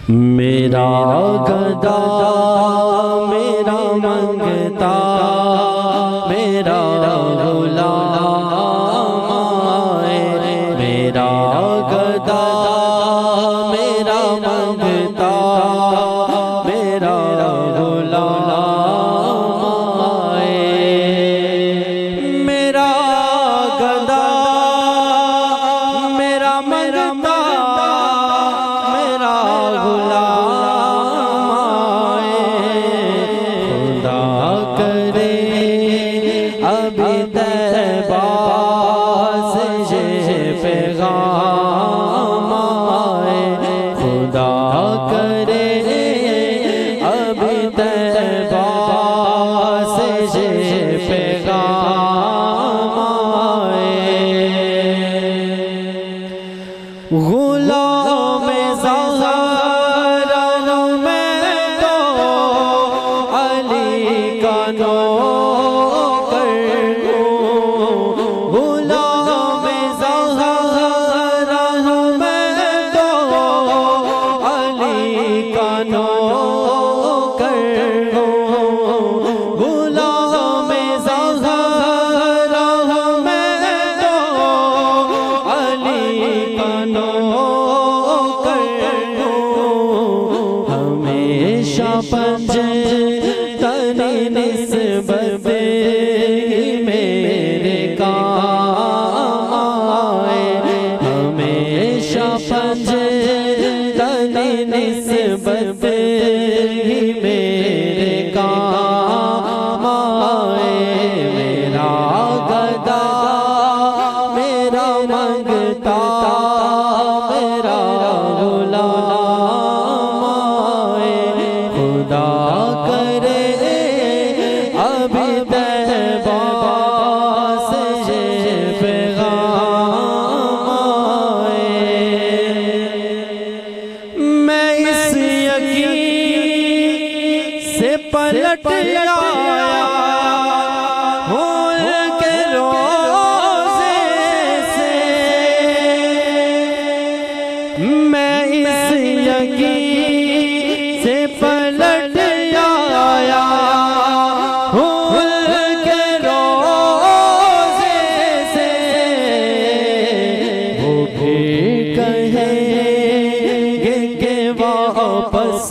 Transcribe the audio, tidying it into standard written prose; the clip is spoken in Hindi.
मेरा गदा मेरा मंगता मेरा गुलाम आए। मेरा गदा मेरा मंगता मेरा गुलाम आए। मेरा गदा मेरा मंगता मेरा गुलाम आए। खुदा करे अभी तैबा से ये पैगाम आए। खुदा करे अभी तैबा से ये पैगाम आए। गुलाम ज़हरा मैं तो अली का नौकर हूँ। गुलाम ज़हरा मैं तो अली का नौकर हूँ। गुलाम ज़हरा मैं तो अली का नौकर हूँ। हमेशा पंजतन निस्बत मेरे काम आए। हमेशा पंजतन निस्बत मेरे काम आए। मेरा गदा मेरा मंगता मेरा गुलाम आए। खुदा करे अभी तैबा से ये पैगाम आए। मैं इस यकीन से पलट आया हूँ के रोज़े से। मैं इस यकीन से पलट आया हूँ के रोज़े से। वो भी कहेंगे कि वापस